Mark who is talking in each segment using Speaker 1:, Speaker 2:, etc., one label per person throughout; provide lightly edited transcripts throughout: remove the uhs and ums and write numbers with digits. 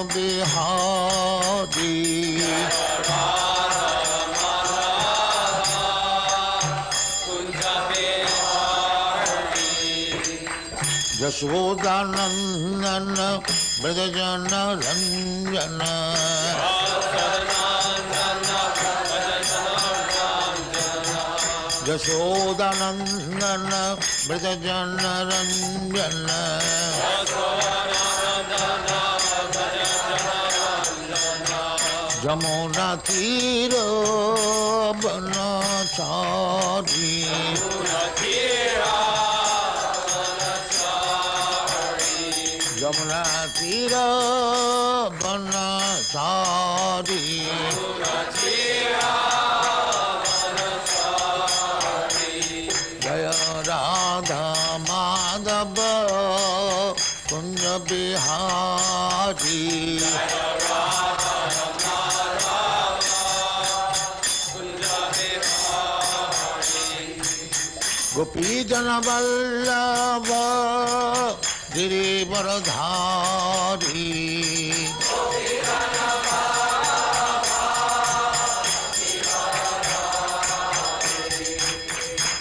Speaker 1: Bihari. Yashodanandana Brajajana Ranjana. Yashodanandana Brajajana Ranjana. Jamuna Tira Banachari. Jamuna Tira Banachari. Jaya Radha Madhava Kunja Bihari. Gopi Jana Vallabha Girivaradhari.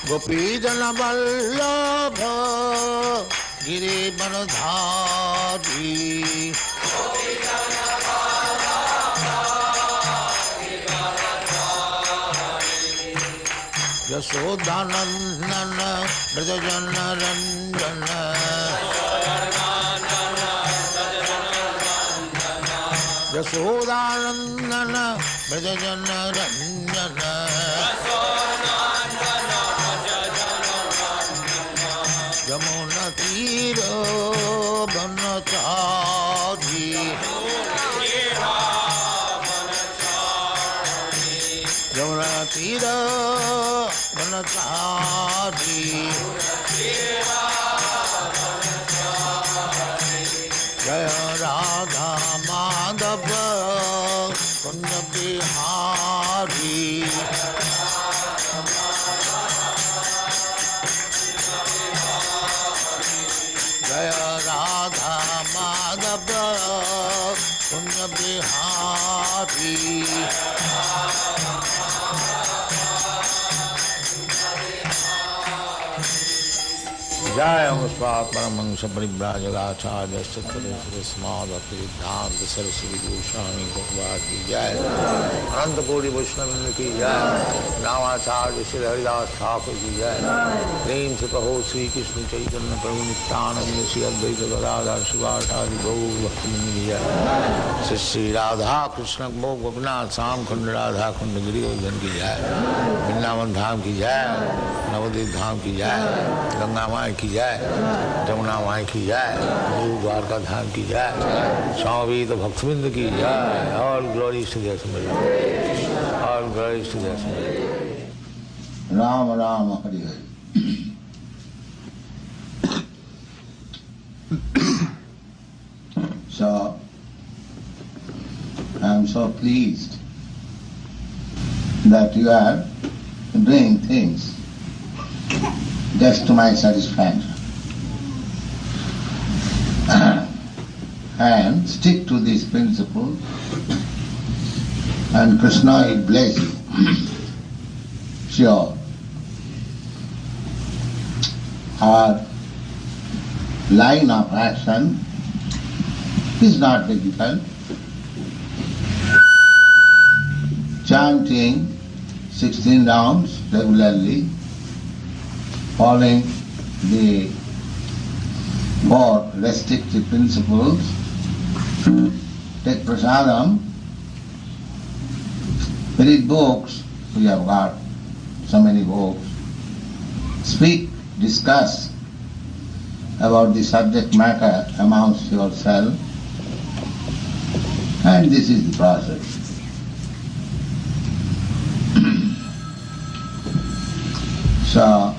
Speaker 1: Gopi Jana Vallabha Girivaradhari. Yashodanandana Brajajana Ranjana. Yashodanandana Brajajana Ranjana. Jamuna Tira Banachari. Jamuna Tira Banachari. Jaya Radha Madhava Kunja Bihari. Jaya Radha Madhava Kunja Bihari. Jaya Muspat Paramahansa Parivrajagacharya Sattva Srimad Bhagavatam Saraswati Goswami Prabhupada ki jai. Ananta Koti Vaishnava ki jai. Ramacharya Shri Haridas Thakur ki jai. Prem se kaho Sri Krishna Chaitanya Prabhu Nityananda Shri Advaita Gadadhar Shivasadi Gaur Bhaktivinoda ki jai. Shri Shri Radha Krishna Bhog Gopinath Sam Khanda Radha Khanda Giri Govardhan ki jai. Vrindavan Dham ki jai. Navadvip Dham ki jai. Ganga Mai ki jai. Jamuna Mai ki jai. Guru Dwarka Dham ki jai. Swami Bhaktivinoda ki jai. All glories to their Summit. All glories to their Summit.
Speaker 2: Rama Rama Hari Hari. So, I am so pleased that you are doing things just to my satisfaction. And stick to these principles, and Krishna will bless you. Sure. Our line of action is not difficult. Chanting 16 rounds regularly, following the 4 restrictive principles, take prasadam, read books, we have got so many books, speak, discuss about the subject matter amongst yourself, and this is the process. So,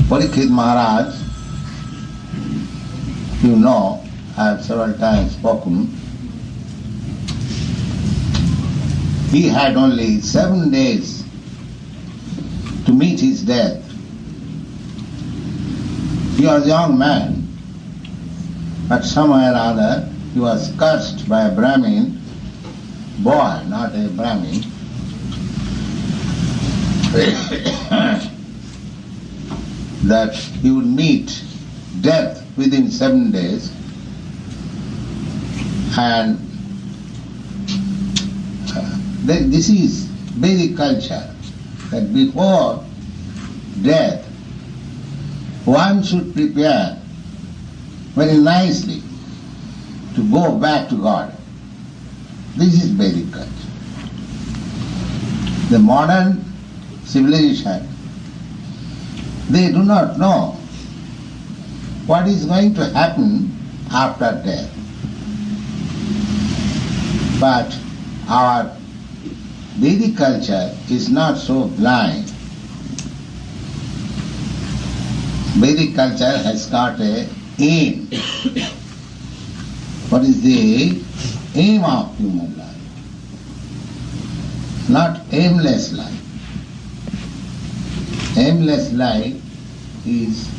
Speaker 2: Parikshit Maharaj, you know, I have several times spoken, he had only 7 days to meet his death. He was a young man, but somewhere or other he was cursed by a Brahmin boy, not a Brahmin. That he would meet death within 7 days, and this is Vedic culture, that before death one should prepare very nicely to go back to God. This is Vedic culture. The modern civilization, they do not know what is going to happen after death. But our Vedic culture is not so blind. Vedic culture has got a aim. What is the aim of human life? Not aimless life. Aimless life is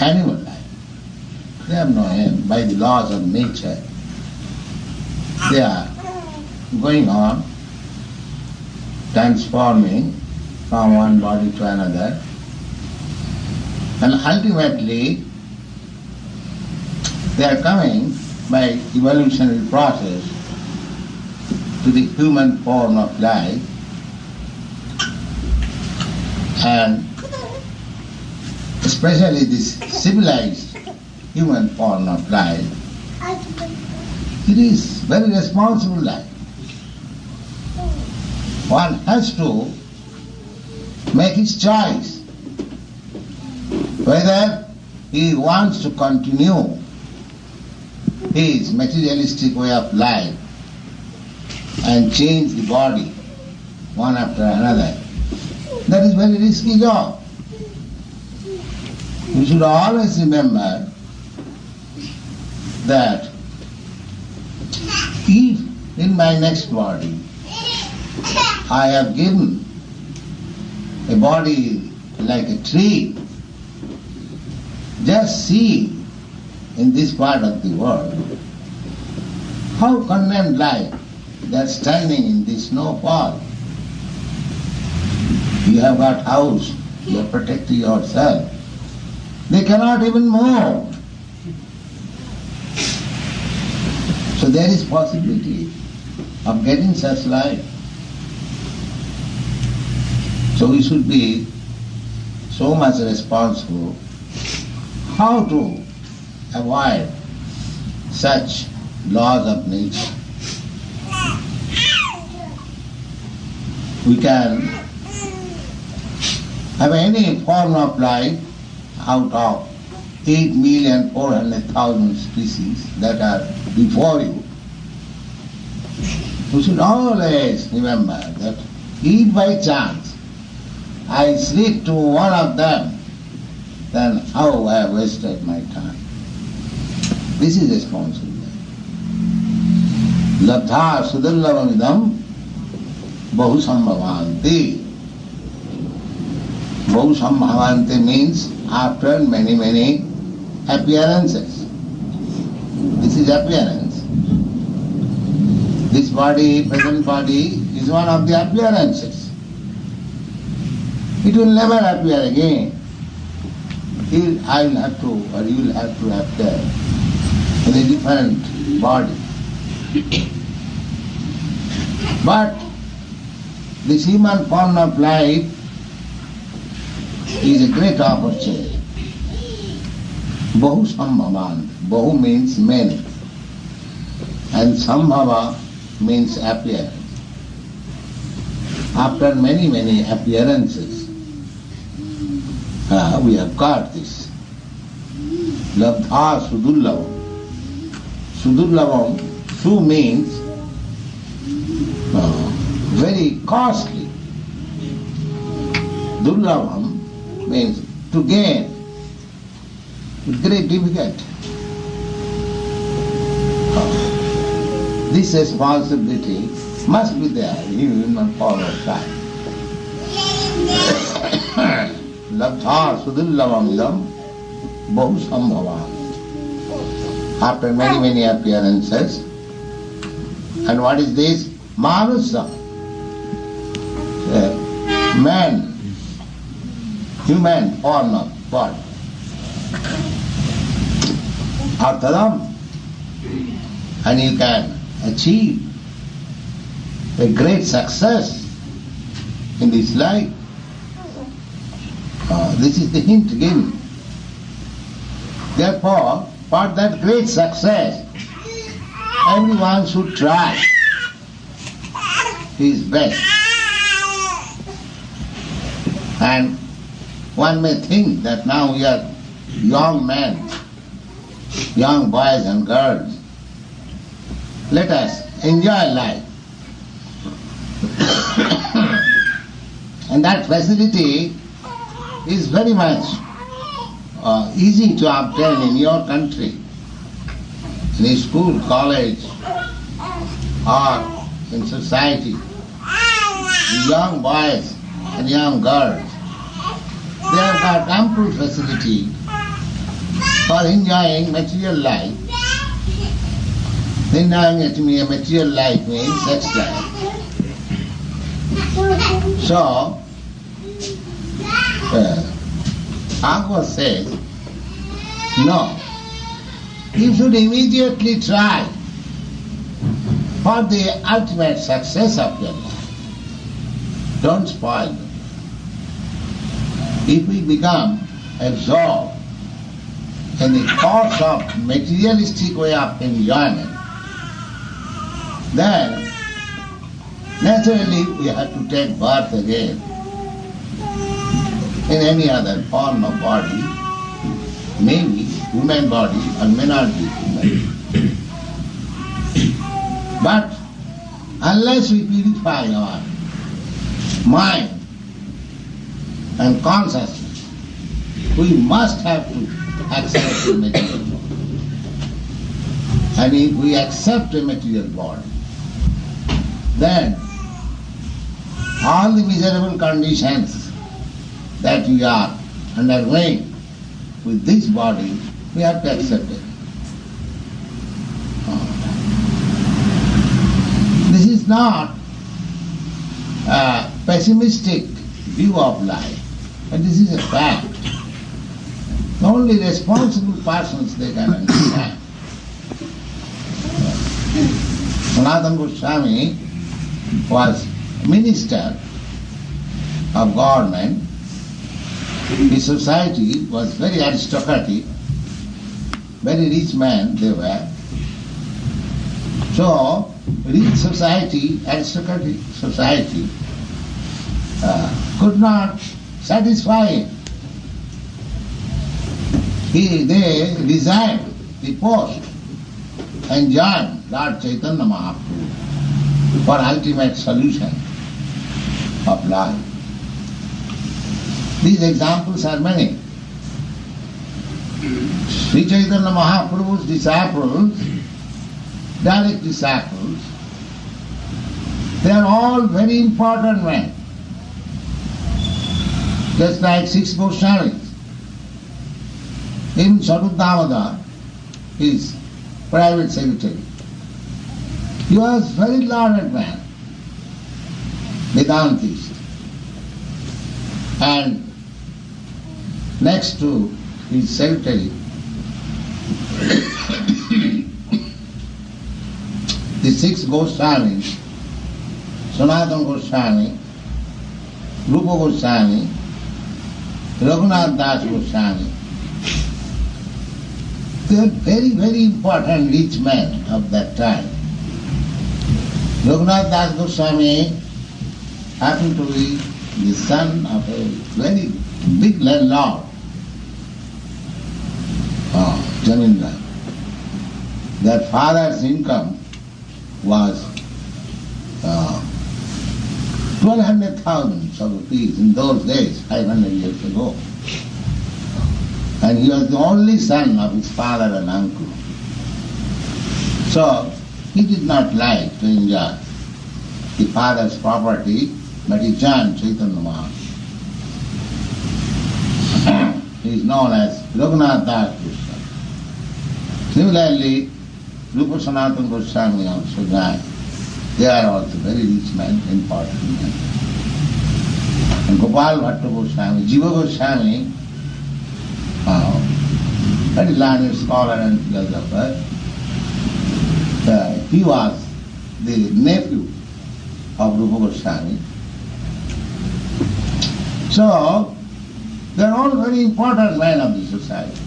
Speaker 2: animal life. They have no aim. By the laws of nature, they are going on, transforming from one body to another, and ultimately they are coming by evolutionary process to the human form of life, and especially this civilized human form of life. It is very responsible life. One has to make his choice whether he wants to continue his materialistic way of life and change the body one after another. That is very risky job. You should always remember that if in my next body I have given a body like a tree, just see in this part of the world how condemned life, they are standing in the snowfall. You have got house, you are protecting yourself. They cannot even move. So there is possibility of getting such life. So we should be so much responsible how to avoid such laws of nature. We can have any form of life out of 8,400,000 species that are before you. We should always remember that if by chance I slip to one of them, then how I have wasted my time. This is responsible. Labdha sudurlabhamidam bahu sambhavanti. Bahu sambhavanti means after many, many appearances. This is appearance. This body, present body, is one of the appearances. It will never appear again. I will have to, or you will have to appear in a different body. But this human form of life is a great opportunity. Bahu sambhavan. Bahu means many, and sambhava means appearance. After many, many appearances, we have got this. Labdha sudurlabham. Sudurlabham, su means very costly. Durlabham means to gain with great difficulty. This responsibility must be there in human form of life. Labdha sudurlabhamidam bahu sambhavan. after many, many appearances. And what is this? Manusa. Man, human form of body. Arthadam. And you can achieve a great success in this life. This is the hint given. Therefore, for that great success, everyone should try his best. And one may think that now we are young men, young boys and girls. Let us enjoy life. And that facility is very much easy to obtain in your country, in a school, college, or in society. The young boys and young girls, they have got ample facility for enjoying material life. Enjoying a material life means sex life. So, Bhagavad says, no, you should immediately try for the ultimate success of your life. Don't spoil them. If we become absorbed in the course of materialistic way of enjoyment, then naturally we have to take birth again in any other form of body, maybe human body or may not be human. But unless we purify our mind and consciousness, we must have to accept the material body. And if we accept a material body, then all the miserable conditions that we are undergoing with this body, we have to accept it. This is not a pessimistic view of life, but this is a fact. Only responsible persons they can understand. Sanatana Goswami was minister of government. His society was very aristocratic, very rich men they were. So, rich society, aristocratic society, could not satisfy him. They resigned the post and joined Lord Chaitanya Mahaprabhu for ultimate solution of life. These examples are many. Sri Chaitanya Mahaprabhu's disciples, direct disciples, they are all very important men. Just like 6 Goswamis. Even Saruddhamada, his private secretary, he was very learned man, Vedantist. And next to his secretary, the 6 Goswamis, Sanatana Goswami, Rupa Goswami, Raghunath Das Goswami, they are very, very important rich men of that time. Raghunath Das Goswami happened to be the son of a very big landlord, Jamindar. Their father's income was 1,200,000 rupees in those days, 500 years ago. And he was the only son of his father and uncle. So he did not like to enjoy the father's property, but he joined Chaitanya Mahaprabhu. He is known as Raghunath Das Goswami. Similarly, Rupa Sanatana Goswami also died. They are also very rich men, important men. And Gopal Bhatta Goswami, Jiva Goswami, very learned scholar and philosopher, he was the nephew of Rupa Goswami. So, they are all very important men of the society.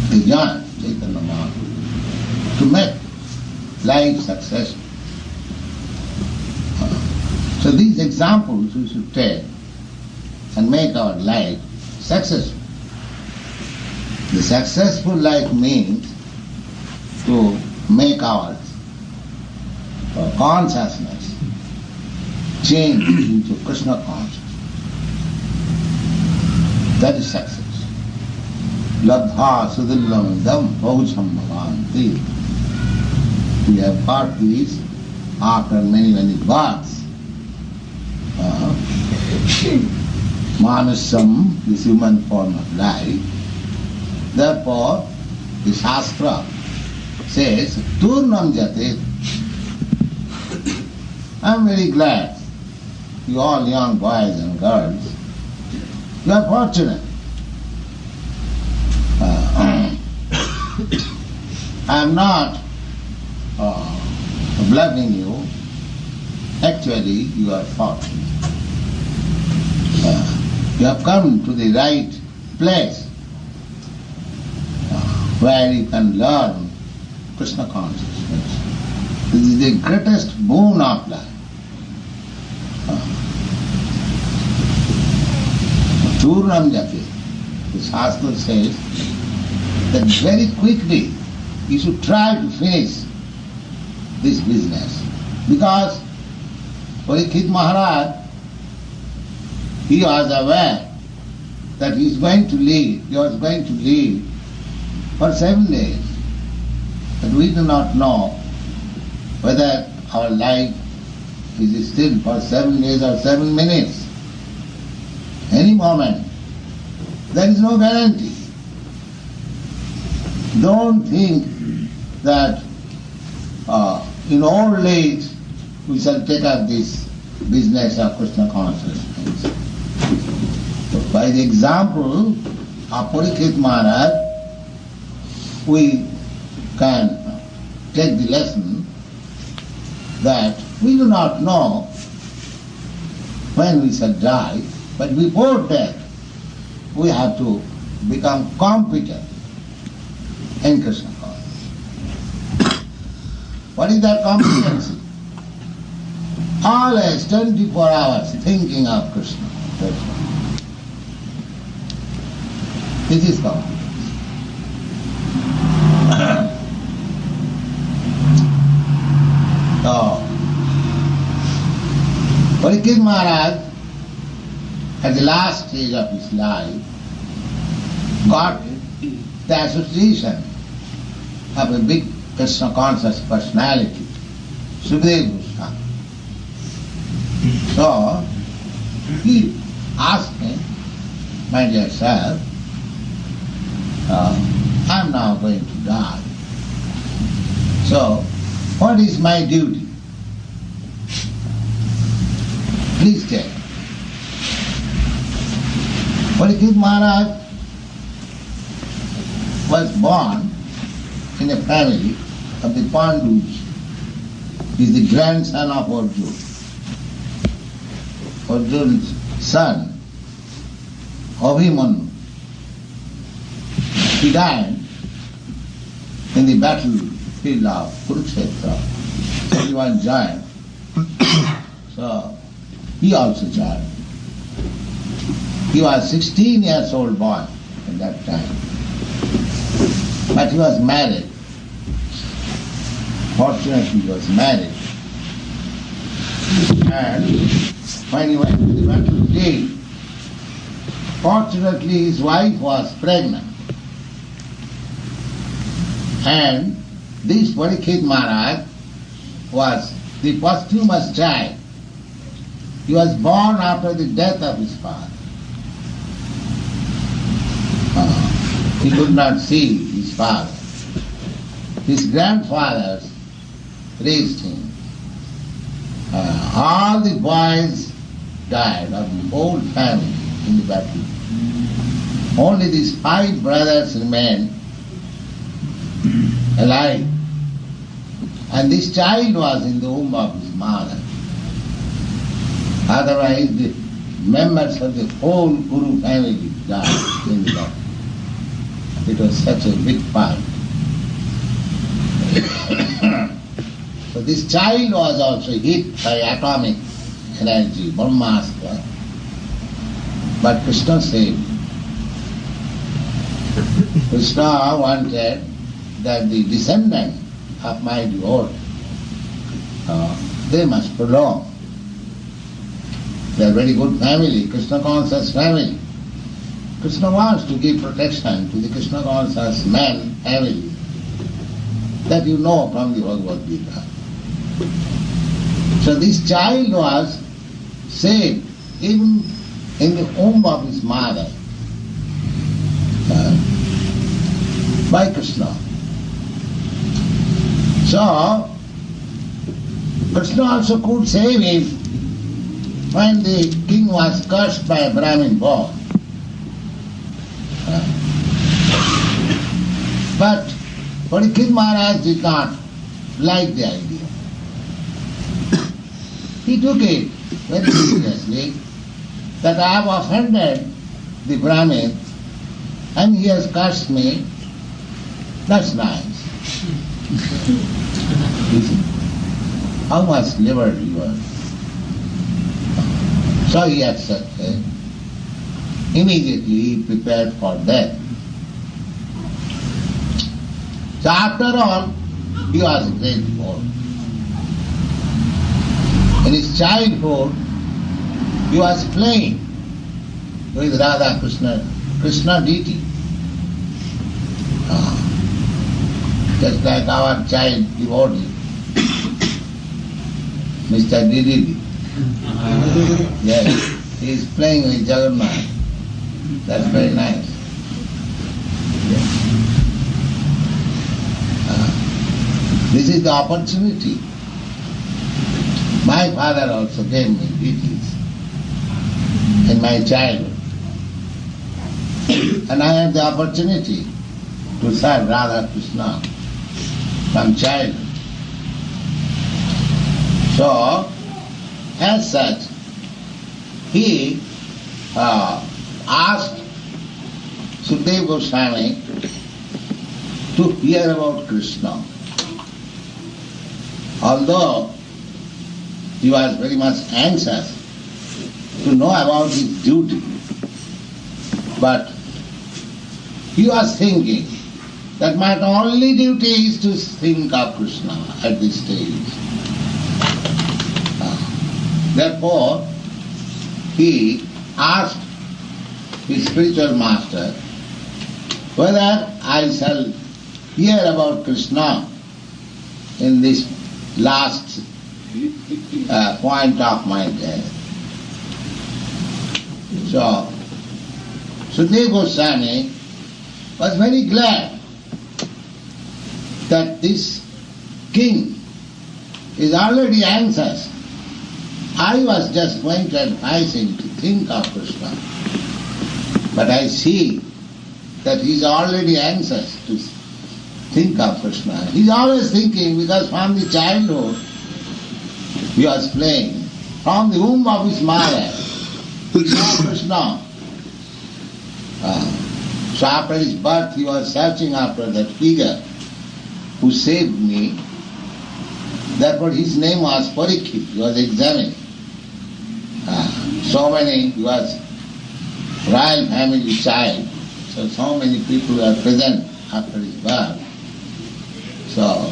Speaker 2: They joined Chaitanya Mahaprabhu to make life successful. So these examples we should take and make our life successful. The successful life means to make our consciousness change into Krishna consciousness. That is success. Labdha sudillam dam bhaucham bhavanti. We have got this after many, many births. Manasam, this human form of life. Therefore, the Shastra says, Turnam Jate. I am very glad, you all young boys and girls, you are fortunate. I am not bluffing you. Actually, you are fortunate. You have come to the right place where you can learn Krishna consciousness. This is the greatest boon of life. Churnam Jati. The Shastra says that very quickly you should try to finish this business. Because Parikshit Maharaj, he was aware that he was going to live for 7 days. But we do not know whether our life is still for 7 days or 7 minutes. Any moment. There is no guarantee. Don't think that in old age we shall take up this business of Krishna consciousness. So by the example of Parikshit Maharaj, we can take the lesson that we do not know when we shall die, but before death we have to become competent in Krishna consciousness. What is that competency? Always 24 hours thinking of Krishna. This is competency. So, Parikshit Maharaj, at the last stage of his life, got the association of a big Krishna conscious personality, Sukadeva Goswami. So, he asked him, my dear sir, I am now going to die. So, what is my duty? Please tell me. Parikshit Maharaj was born in a family of the Pandus. He is the grandson of Arjuna. Arjuna's son, Abhimanyu, he died in the battlefield of Kurukshetra. He was giant. So he also joined. He was 16 years old boy at that time. But he was married. Fortunately, he was married. And when he went to the battlefield, fortunately his wife was pregnant. And this Parikshit Maharaj was the posthumous child. He was born after the death of his father. He could not see his father. His grandfathers raised him. All the boys died of the whole family in the battle. Only these 5 brothers remained alive. And this child was in the womb of his mother. Otherwise, the members of the whole Guru family died in the battle. It was such a big fight. So this child was also hit by atomic energy, Brahmastra. But Krishna saved him. Krishna wanted that the descendant of my devotee, they must prolong. They are very good family, Krishna conscious family. Krishna wants to give protection to the Krishna conscious man family. That you know from the Bhagavad Gita. So this child was saved even in the womb of his mother by Krishna. So Krishna also could save him when the king was cursed by a Brahmin boy. But Parikshit Maharaj did not like the idea. He took it very seriously that I have offended the Brahmin and he has cursed me. That's nice. How much liberty you are. So he accepted. Immediately he prepared for death. So after all, he was a great devotee. In his childhood, he was playing with Radha Krishna deity. Just like our child devotee, Mr. Didi. Yes, he is playing with Jagannath. That's very nice. Yes. This is the opportunity. My father also gave me deities in my childhood. And I had the opportunity to serve Radha Krishna from childhood. So, as such, he asked Sukadeva Goswami to hear about Krishna. Although he was very much anxious to know about his duty, but he was thinking that my only duty is to think of Krishna at this stage. Therefore, he asked his spiritual master whether I shall hear about Krishna in this last point of my death. So, Sukadeva Goswami was very glad that this king is already anxious. I was just going to advise him to think of Krishna. But I see that he is already anxious to think of Krishna. He is always thinking, because from the childhood he was playing. From the womb of his mother, he saw Krishna. So after his birth he was searching after that figure who saved me. Therefore his name was Parikshit. He was examining. He was royal family child. So many people were present after his birth. So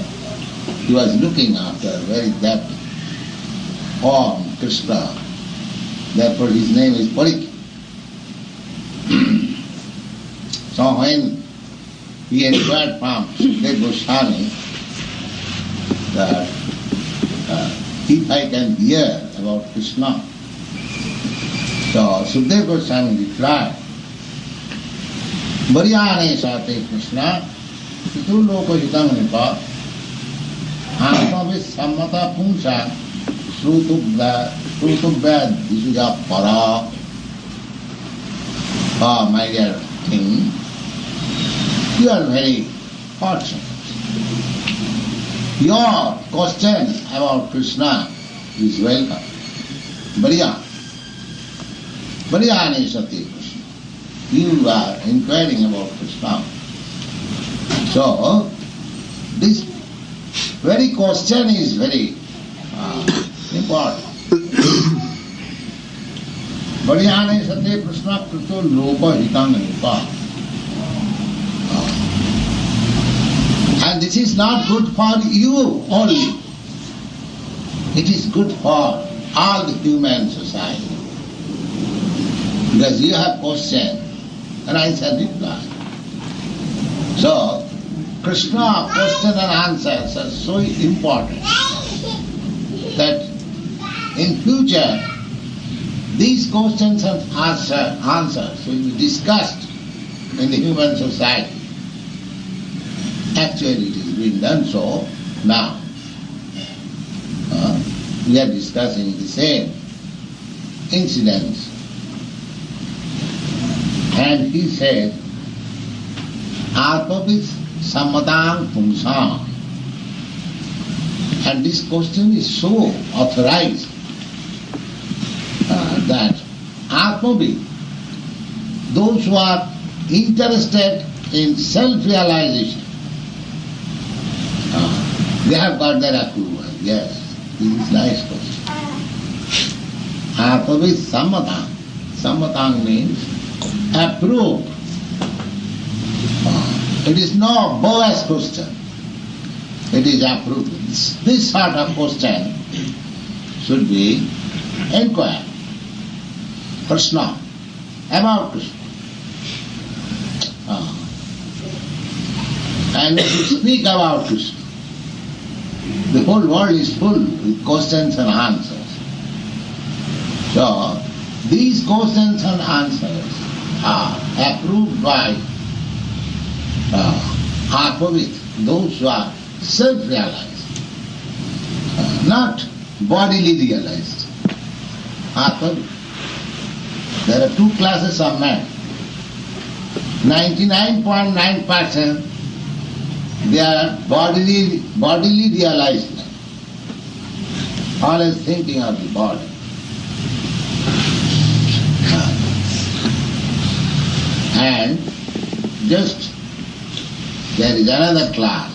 Speaker 2: he was looking after very depth form, Krishna. Therefore his name is Parikshit. So when he inquired from Sukadeva Goswami that if I can hear about Krishna, so Sukadeva Goswami replied, Varyane Sate Krishna, Pitulokahitang nipa Atmavis sammata pungsa Srutubhya Disuja para. Oh, my dear king, you are very fortunate. Your question about Krishna is welcome. Bariya. Bariya is Sati Krishna. You are inquiring about Krishna. So, this very question is very important. Bariya is Sati Krishna Krito Loka Hitang Nipa. And this is not good for you only. It is good for all the human society. Because you have question and I shall reply. So, Krishna question and answers are so important that in future these questions and answers will be discussed in the human society. Actually, it is being done so now. We are discussing the same incidents. And he said, Atmavis sammatang pungsam. And this question is so authorized that Atmavis, those who are interested in self-realization, they have got their approval. Yes, this is nice question. Atmavis sammatang. Sammatang means approved. It is no bogus question. It is approved. This sort of question should be inquired. Krishna, about Krishna. And if you speak about Krishna, the whole world is full with questions and answers. So, these questions and answers are approved by Atmavit, those who are self-realized, not bodily realized. Atmavit. There are two classes of men. 99.9% they are bodily realized men. Always thinking of the body. And just there is another class.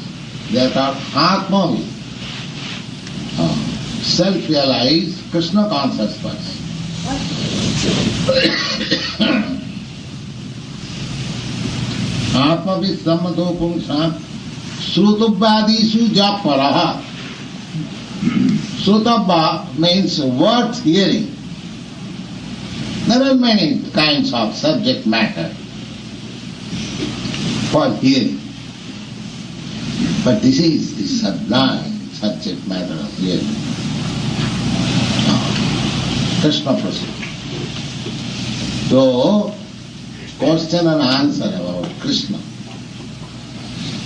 Speaker 2: They are called Atmavi, self-realized Krishna conscious person. Atmavi sammato pungsam srutubhadisu japaraha. Srutubha means worth hearing. There are many kinds of subject matter for hearing. But this is the sublime subject matter of hearing. Krishna Prasad. So, question and answer about Krishna.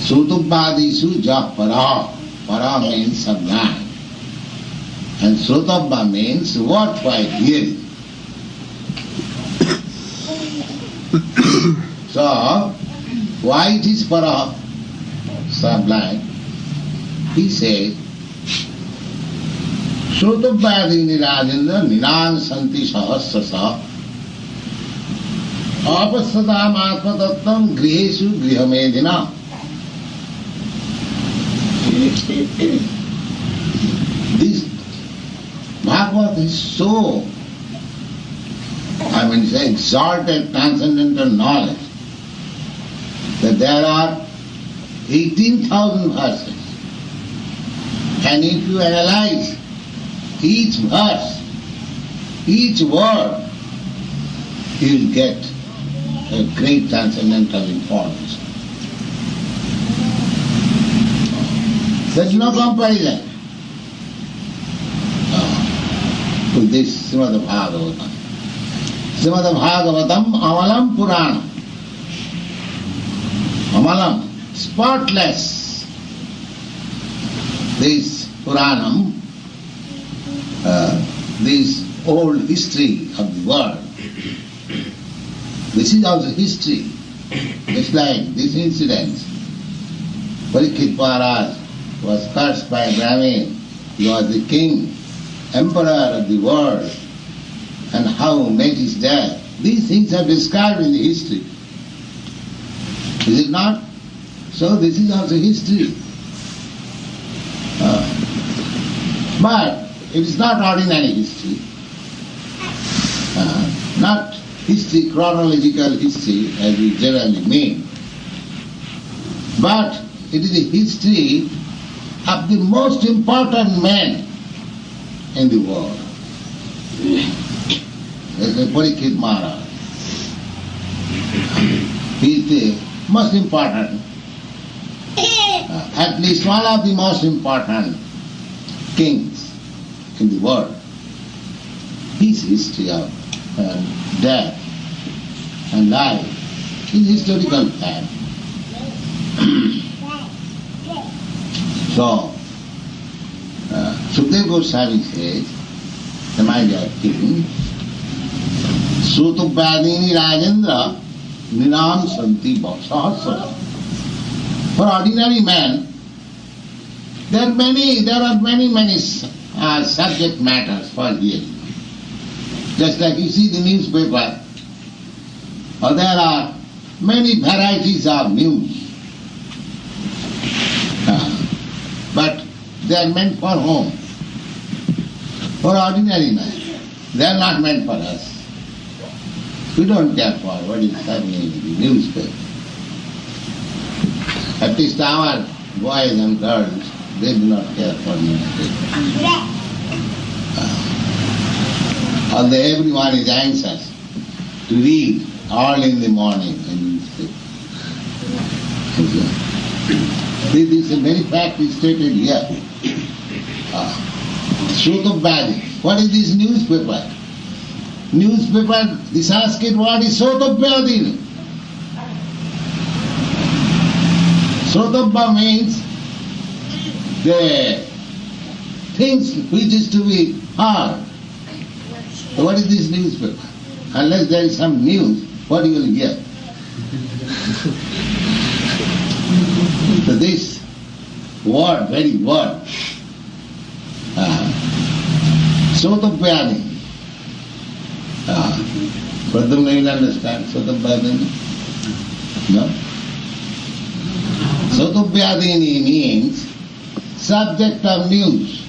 Speaker 2: Srutubhadisu japara. Para means sublime. And Srutubha means worthwhile hearing. So, why it is para, sublime? He said, Srutubhadini Rajendra Ninang Santi Sahasrasa Apasadam Atmatattam Grihesu Grihamedina. This Bhagavad is so, it's exalted transcendental knowledge that there are 18,000 verses. And if you analyze each verse, each word, you will get a great transcendental importance. There is no comparison with this Srimad Bhagavatam. Srimad Bhagavatam Amalam Puranam. Amalam, spotless. This Puranam, this old history of the world, this is also history. Just like this incident. Parikshit Maharaj was cursed by Brahmin. He was the king, emperor of the world, and how he met his death. These things are described in the history. Is it not? So this is also history. But it is not ordinary history. Not history, chronological history as we generally mean. But it is a history of the most important men in the world. There's a Parikshit Maharaj. He is the most important, at least one of the most important kings in the world. His history of death and life is historical fact. So, Sukadeva Goswami says, my dear king, Sutubhadini Rajendra Ninam Santi Sahasra. For ordinary man, there are many subject matters for hearing. Just like you see the newspaper, or there are many varieties of news. But they are meant for whom? For ordinary man. They are not meant for us. We don't care for what is happening in the newspaper. At least our boys and girls, they do not care for newspaper. Although everyone is anxious to read all in the morning in newspaper. This is a very fact is stated here. Sotobhadi. What is this newspaper? Newspaper, the Sanskrit word is Sotobhadi. Sotobha means the things which is to be heard. So what is this newspaper? Unless there is some news, what you will hear? So this word, very word, Sotobhadi. Pradham, you will understand Sotobhadini? No? Sotobhadini means subject of news.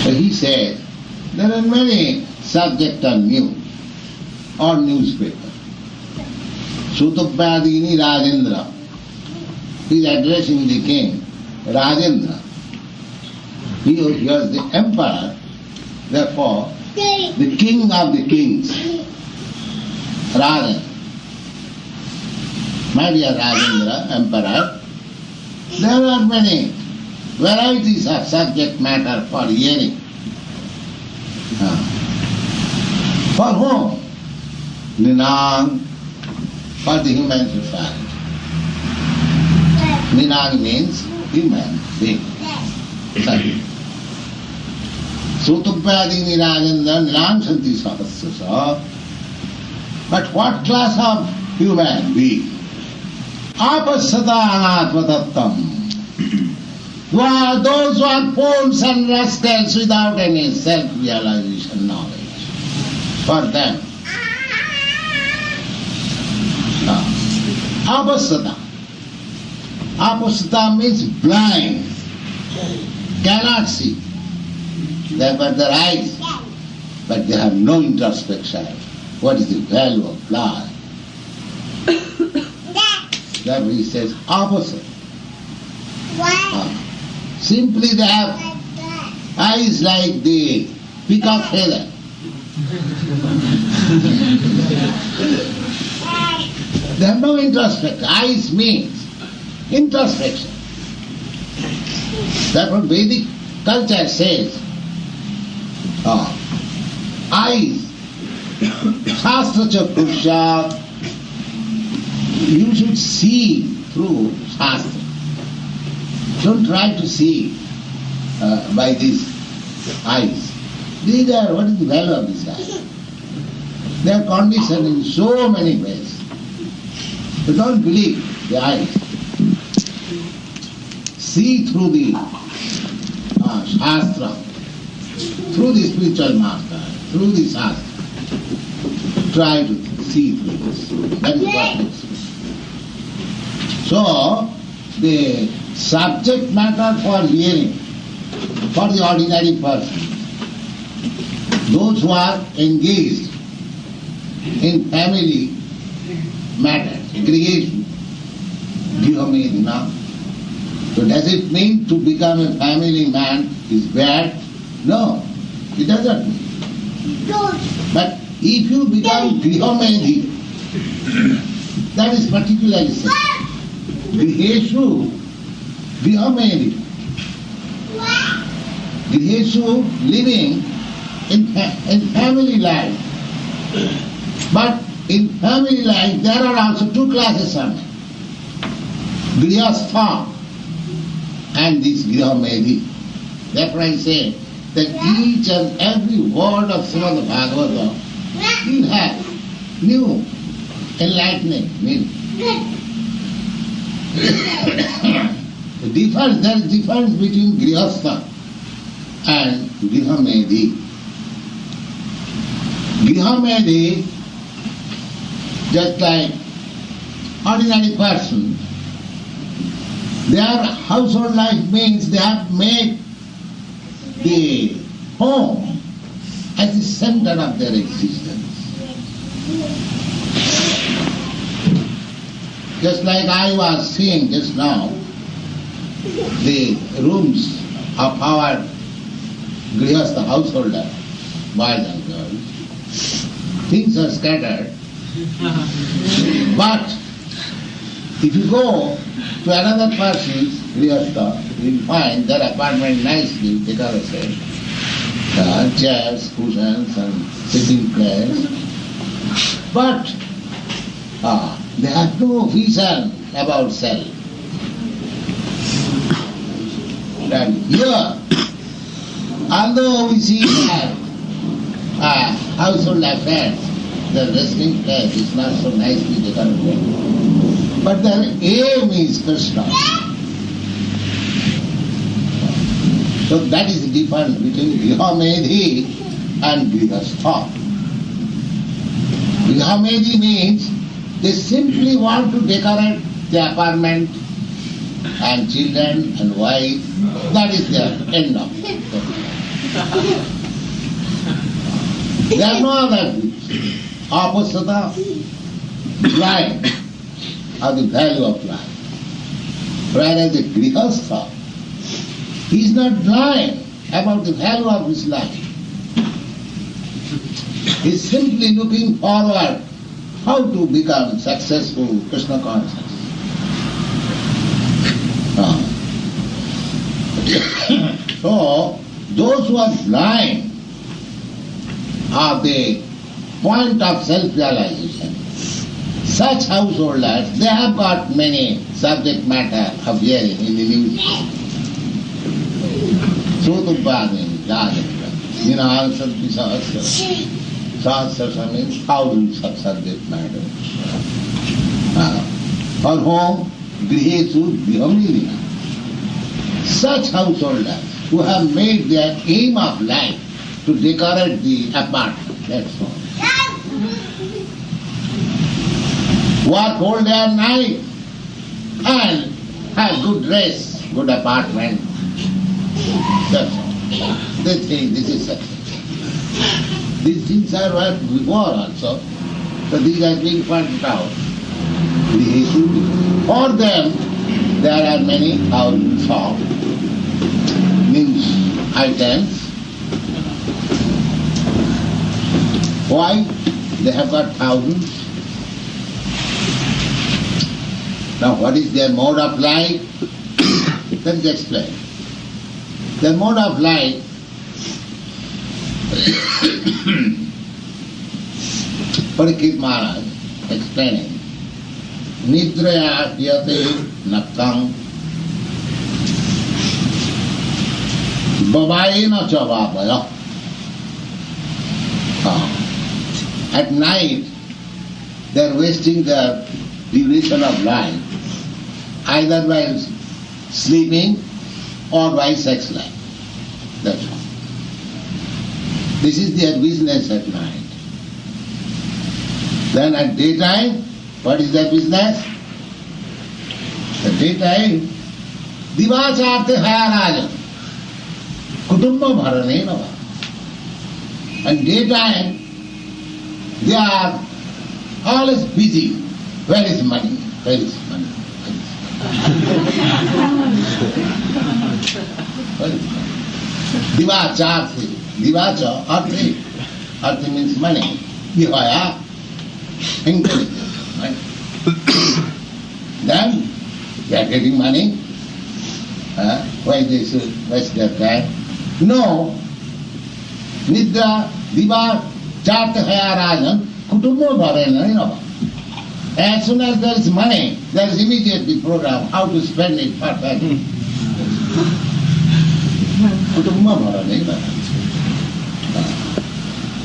Speaker 2: So he said, there are many subjects of news or newspaper. Sutobhadini Rajendra. He is addressing the king, Rajendra. He was the emperor, therefore the king of the kings. Rajendra. My dear Rajendra, emperor, there are many varieties of subject matter for hearing. For whom? Ninang, for the human society. Ninang means human being. Sutubhadini Rajendra Ninang Santi Sahasra. But what class of human being? Apasata anatmatattam. Who are those who are fools and rascals without any self-realization knowledge. For them. Apasata. Apasata means blind. Cannot see. They have got their eyes, but they have no introspection. What is the value of life? Therefore he says opposite. Simply they have eyes like the peacock feather. They have no introspection. Eyes means introspection. Therefore Vedic culture says eyes, Shastra Chakrusha, You should see through Shastra. Don't try to see by these eyes. These are, what is the value of these eyes? They are conditioned in so many ways. You don't believe the eyes. See through the Shastra, through the spiritual master, through the Shastra. Try to see through this. That is what it is. So, the subject matter for hearing, for the ordinary person, those who are engaged in family matters, aggregation, Grihamedina. So does it mean to become a family man is bad? No, it doesn't mean. But if you become Grihamedi, that is particularly said. Griheshu, Grihamedi. Griheshu, living in family life. But in family life there are also two classes of men. Grihastha and this Grihamedi. Therefore I say that each and every word of Srimad Bhagavatam will have new enlightening meaning. There is difference between Grihastha and Grihamedi. Grihamedi, just like ordinary person, their household life means they have made the home as the center of their existence. Just like I was seeing just now, the rooms of our Grihastha householder, boys and girls, things are scattered. But if you go to another person's Grihastha, you will find their apartment nicely decorated, chairs, cushions and sitting place. But they have no vision about self. And here, although we see that household affairs, the resting place is not so nicely decorated, but their aim is Krishna. So that is the difference between Grihamedi and Grihastha. Grihamedi means they simply want to decorate the apartment and children and wife. That is their end of it. There are no other views. Apasada, blind of the value of life. Whereas the Grihastha, he is not blind about the value of his life. He is simply looking forward how to become successful Krishna conscious. So, those who are blind are the point of self-realization. Such householders, they have got many subject matter of hearing in the news. Sotubhagin, Jajatra, Vinansanti Sahasra. Sahasra means thousands of subject matter. For whom Grihesu Grihamedina. Such householders who have made their aim of life to decorate the apartment, that's all. Work whole day and night and have good dress, good apartment, that's all. They think this is success. These things are what before also, so these are being pointed out. For them, there are many thousands of means items. Why? They have got thousands. Now what is their mode of life? Let me explain. Their mode of life Parikshit Maharaj explaining Nidraya yate naktang babayena chavapaya. At night, they are wasting their duration of life either by sleeping or by sex life. That's all. This is their business at night. Then at daytime, what is their business? At daytime, divacharte hayaraja, kutumba bharane nava. And daytime, they are always busy. Where is money? Where is money? Where is money? Divacharte, divacha, arthi. Arthi means money. Divaya, intelligence. Right? Then they are getting money. Why they should waste their time? No. Nidra, diva, chart hayarajan, kutumbo bharena. As soon as there is money, there is immediately program how to spend it perfectly. Kutumba bharena.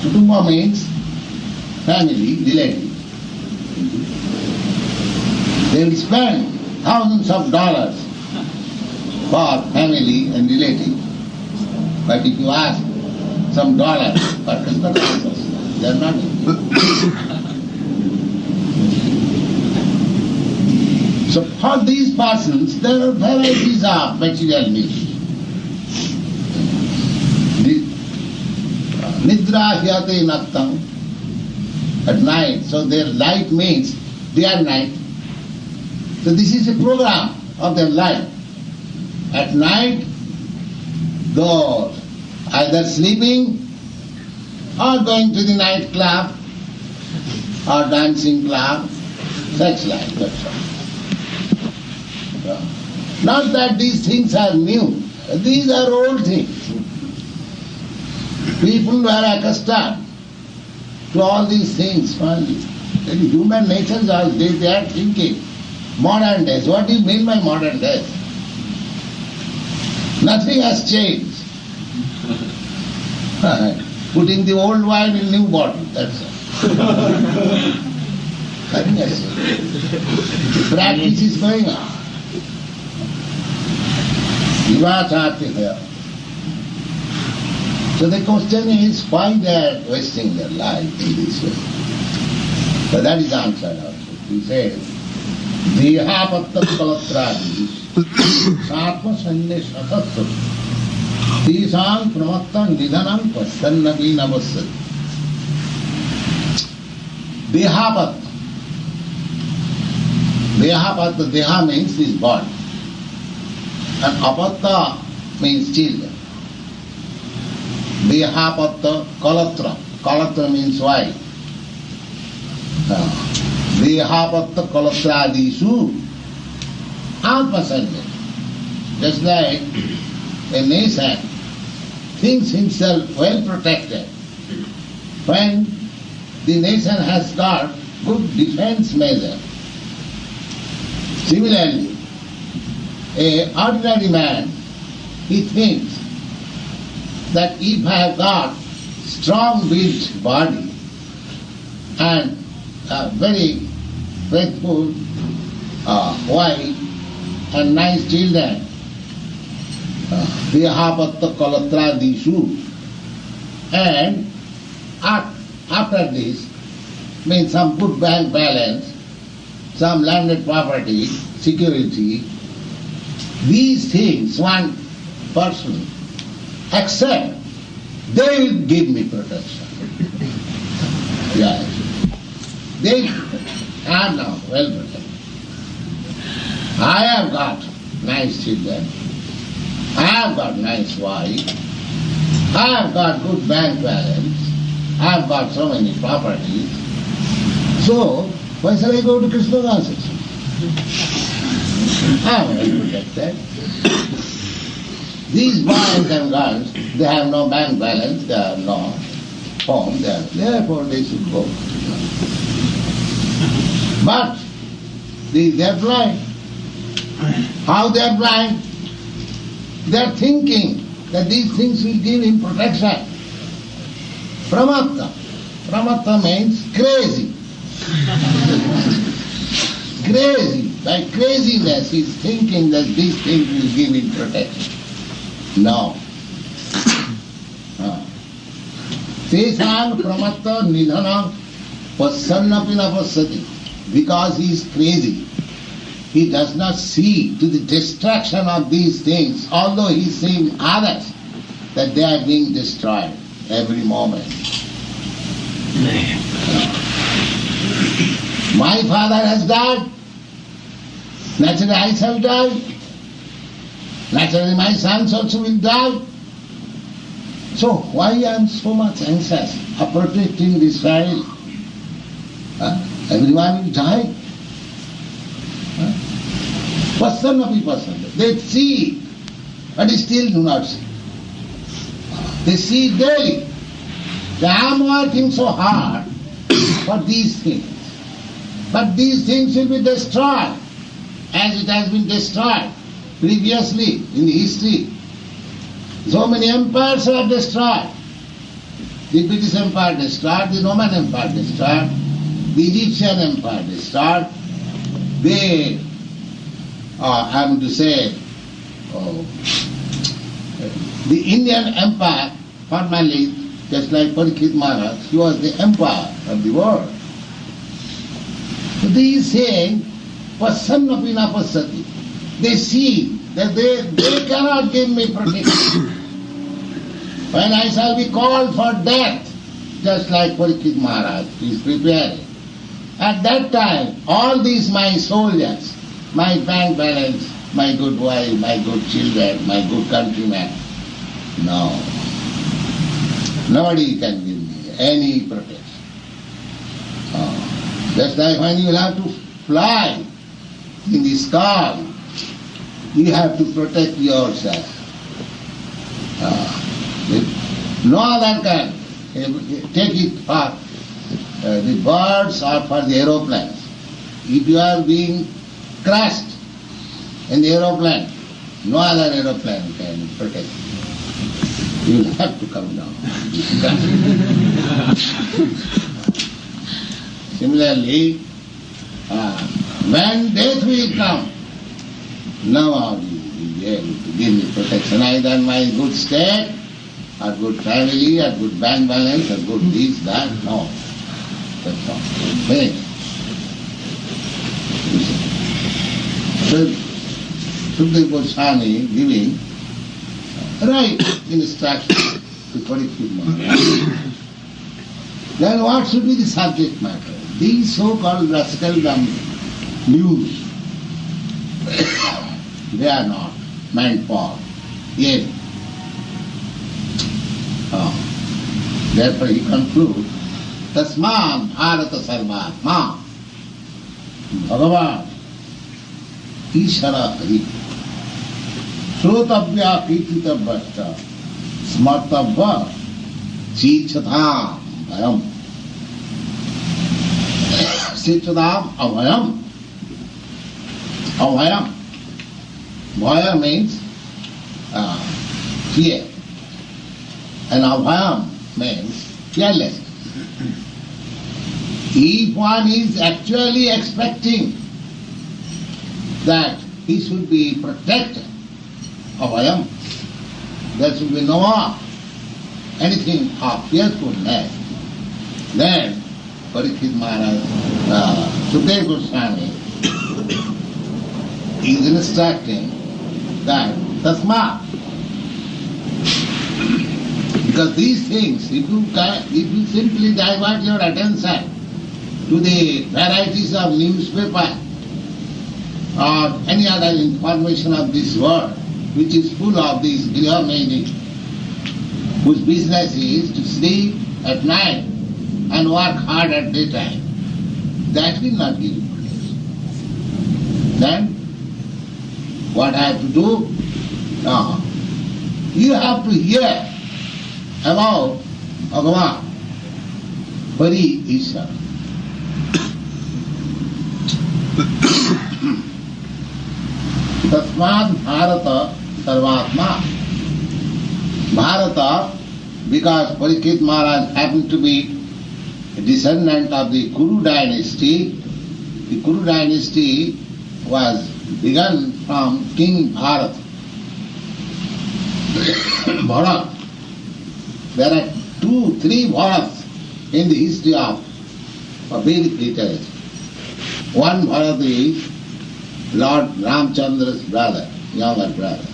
Speaker 2: Kutumba means family, relative. They will spend thousands of dollars for family and relative. But if you ask some dollars for Krishna consciousness, they are not. So for these persons, there are varieties of material needs. Nidra hyate naktam, at night, so their life means day and night. So this is a program of their life. At night, those either sleeping or going to the night club or dancing club, sex life, that's all. Not that these things are new, these are old things. People were accustomed to all these things. Human nature is all they are thinking. Modern days, what do you mean by modern days? Nothing has changed. Putting the old wine in new bottle, that's all. Nothing has changed. The practice is going on. So the question is why they are wasting their life in this way. So that is answered also. He says, Dehapatta kalatradi satma sanneshatattva Tisang pramatta nidhanam pasyannabi navassat. Dehapatta. Dehapatta, deha means this body. And apatta means children. Dehapatta kalatra. Kalatra means wife. Dehapatta kalatradisu atmasanya. Just like a nation thinks himself well protected when the nation has got good defense measure. Similarly, an ordinary man, he thinks that if I have got strong built body and a very faithful wife and nice children, Dehapatta kalatradishu, and after this means some good bank balance, some landed property, security, these things one person accept, they will give me protection. Yes. They are now well protected. I have got nice children. I have got nice wife. I have got good bank balance. I have got so many properties. So, why shall I go to Krishna consciousness? I am well protected. These boys and girls, they have no bank balance, they have no home, therefore they should go. But They are blind. How they are blind? They are thinking that these things will give him protection. Pramatta. Pramatta means crazy. Crazy. By craziness he is thinking that these things will give him protection. No. Tesam pramatta nidhana passannapi na passati. Because he is crazy, he does not see to the destruction of these things, although he is seeing others, that they are being destroyed every moment. My father has died, naturally I shall die, naturally my sons also will die. So why I am so much anxious of protecting this family? Everyone will die. Passannapi passanna. They see, but still do not see. They see daily. I am working so hard for these things. But these things will be destroyed, as it has been destroyed previously in the history. So many empires were destroyed. The British Empire destroyed, the Roman Empire destroyed, the Egyptian Empire destroyed, I am to say, the Indian Empire, formerly, just like Parikshit Maharaj, he was the empire of the world. So he is saying, passannapi na passati. They see that they cannot give me protection. When I shall be called for death, just like Parikshit Maharaj is preparing, at that time, all these my soldiers, my bank balance, my good wife, my good children, my good countrymen, no. Nobody can give me any protection. Just like when you have to fly in the sky, you have to protect yourself. No other can take it for the birds or for the aeroplanes. If you are being crushed in the aeroplane, no other aeroplane can protect you. You will have to come down. Similarly, when death will come, nobody will be able to give me protection, either my good state, or good family, or good bank balance, or good this, that, no. That's all. Finish. So, Sukadeva Goswami giving right instruction to Parikshit Maharaj. Then what should be the subject matter? These so-called rascaldom news, they are not meant for yet. Therefore he concludes, Tasmam Bharata Sarvatma Bhagavan Ishara Hari Shrotavya Kirtitavya Smartavya Chichatham Bhayam Chichatham Abhayam Abhayam Bhaya means fear, and Abhayam means fearless. If one is actually expecting that he should be protected, Abhayam, there should be no more anything of fearfulness, then Parikshit Maharaj, Sukadeva Goswami is instructing that Tasma, because these things, if you simply divert your attention to the varieties of newspaper or any other information of this world, which is full of these Grihamaini, whose business is to sleep at night and work hard at daytime, that will not give you protection. Then, what I have to do? No. You have to hear about Bhagavan, Hari Ishvara. Tasmad Bharata Sarvatma. Bharata, because Parikshit Maharaj happened to be a descendant of the Kuru dynasty. The Kuru dynasty was begun from King Bharat. Bharat. There are 2-3 Bharats in the history of Vedic literature. One Bharat is Lord Ramchandra's brother, younger brother.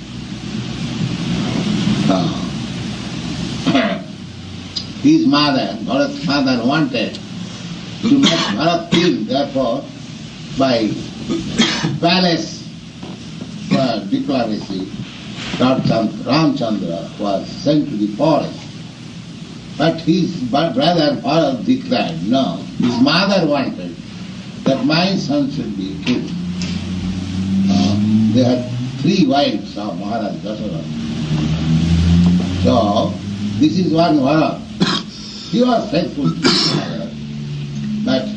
Speaker 2: His mother, Bharat's mother, wanted to make Bharat king, therefore, by palace diplomacy, Lord Ramchandra was sent to the forest. But his brother Bharat declared, no, his mother wanted that my son should be king. They had 3 wives of Maharaj Dasharatha. So, this is one Bharat. He was faithful to his mother, but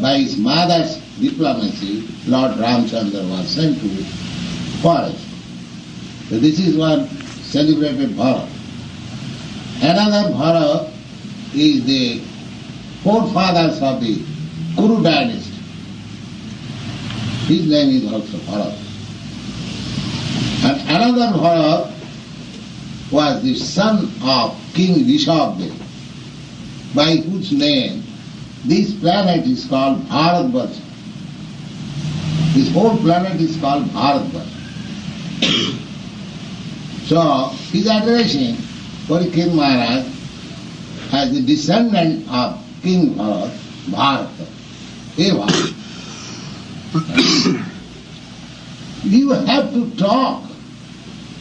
Speaker 2: by his mother's diplomacy, Lord Ramchandra was sent to the forest. So this is one celebrated Bharat. Another Bharat is the forefathers of the Kuru dynasty. His name is also Bharat. And another Bharat was the son of King Rishabdev, by whose name this planet is called Bharatvarsha. This whole planet is called Bharatvarsha. So, he is addressing Parikshit Maharaj as the descendant of King Bharat, Bharata. Eva. You have to talk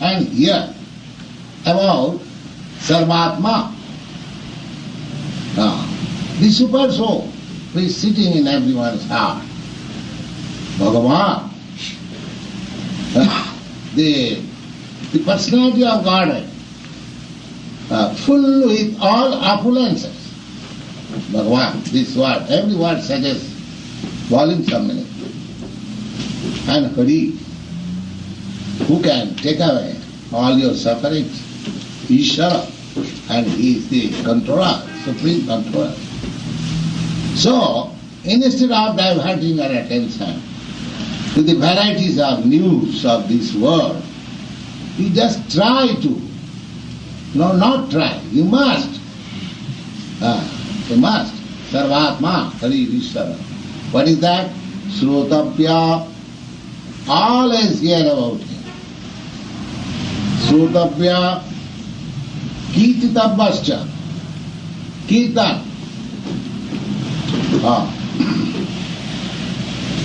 Speaker 2: and hear about Sarvatma. The super soul who is sitting in everyone's heart. Bhagavan. The personality of Godhead, full with all opulences. Bhagavan, this word, every word suggests volumes of meaning. And Hari, who can take away all your sufferings? Ishvara, and he is the controller, supreme controller. So, instead of diverting our attention to the varieties of news of this world, you just try to. No, not try. You must. You must. Sarvatma, Hari Vishwara. What is that? Srotapya. Always hear about him. Srotapya. Kirtitabbascha. Kirtan.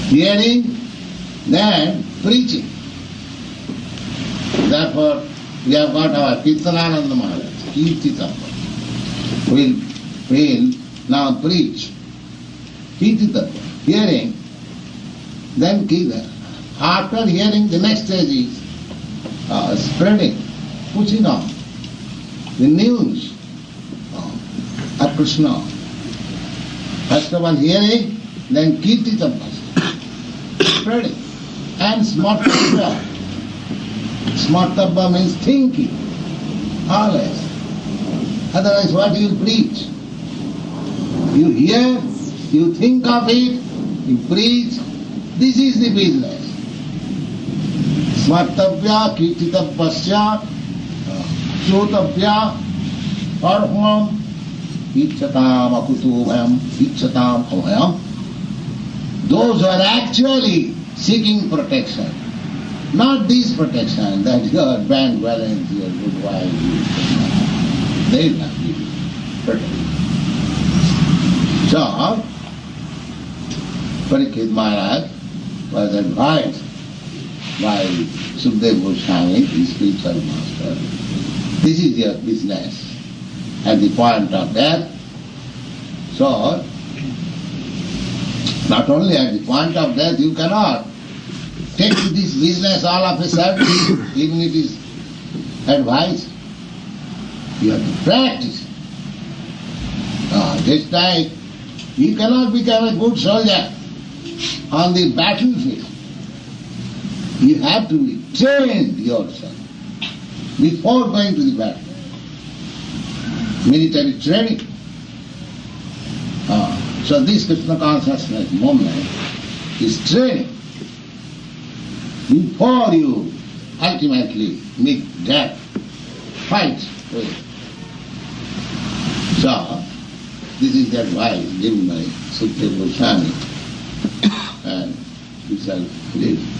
Speaker 2: Hearing, then preaching. Therefore, we have got our Kirtanananda Maharaj, Kirtitappa. We'll now preach. Kirtitappa, hearing, then Kirtan. After hearing, the next stage is spreading, pushing on the news of Krishna. First of all hearing, then Kirtitappa, spreading. And Smartabha. Smartabha means thinking, always. Otherwise, what you preach? You hear, you think of it, you preach. This is the business. Smartabhya, Kirtitabbasya, Shrotabhya, Parham, Ichchatam Akutubhayam, Ichchatam Abhayam. Those who are actually seeking protection. Not this protection, that your bank balance, your good wife, they will not give you protection. So, Parikshit Maharaj was advised by Sukadeva Goswami, his spiritual master. This is your business at the point of death. So, not only at the point of death, you cannot take this business all of a sudden, even it is advised. You have to practice. Just like you cannot become a good soldier on the battlefield, you have to be trained yourself before going to the battle. Military training. So this Krishna consciousness movement is training before you ultimately meet death, fight with it. So, this is the advice given by Sukadeva Goswami, and we shall live.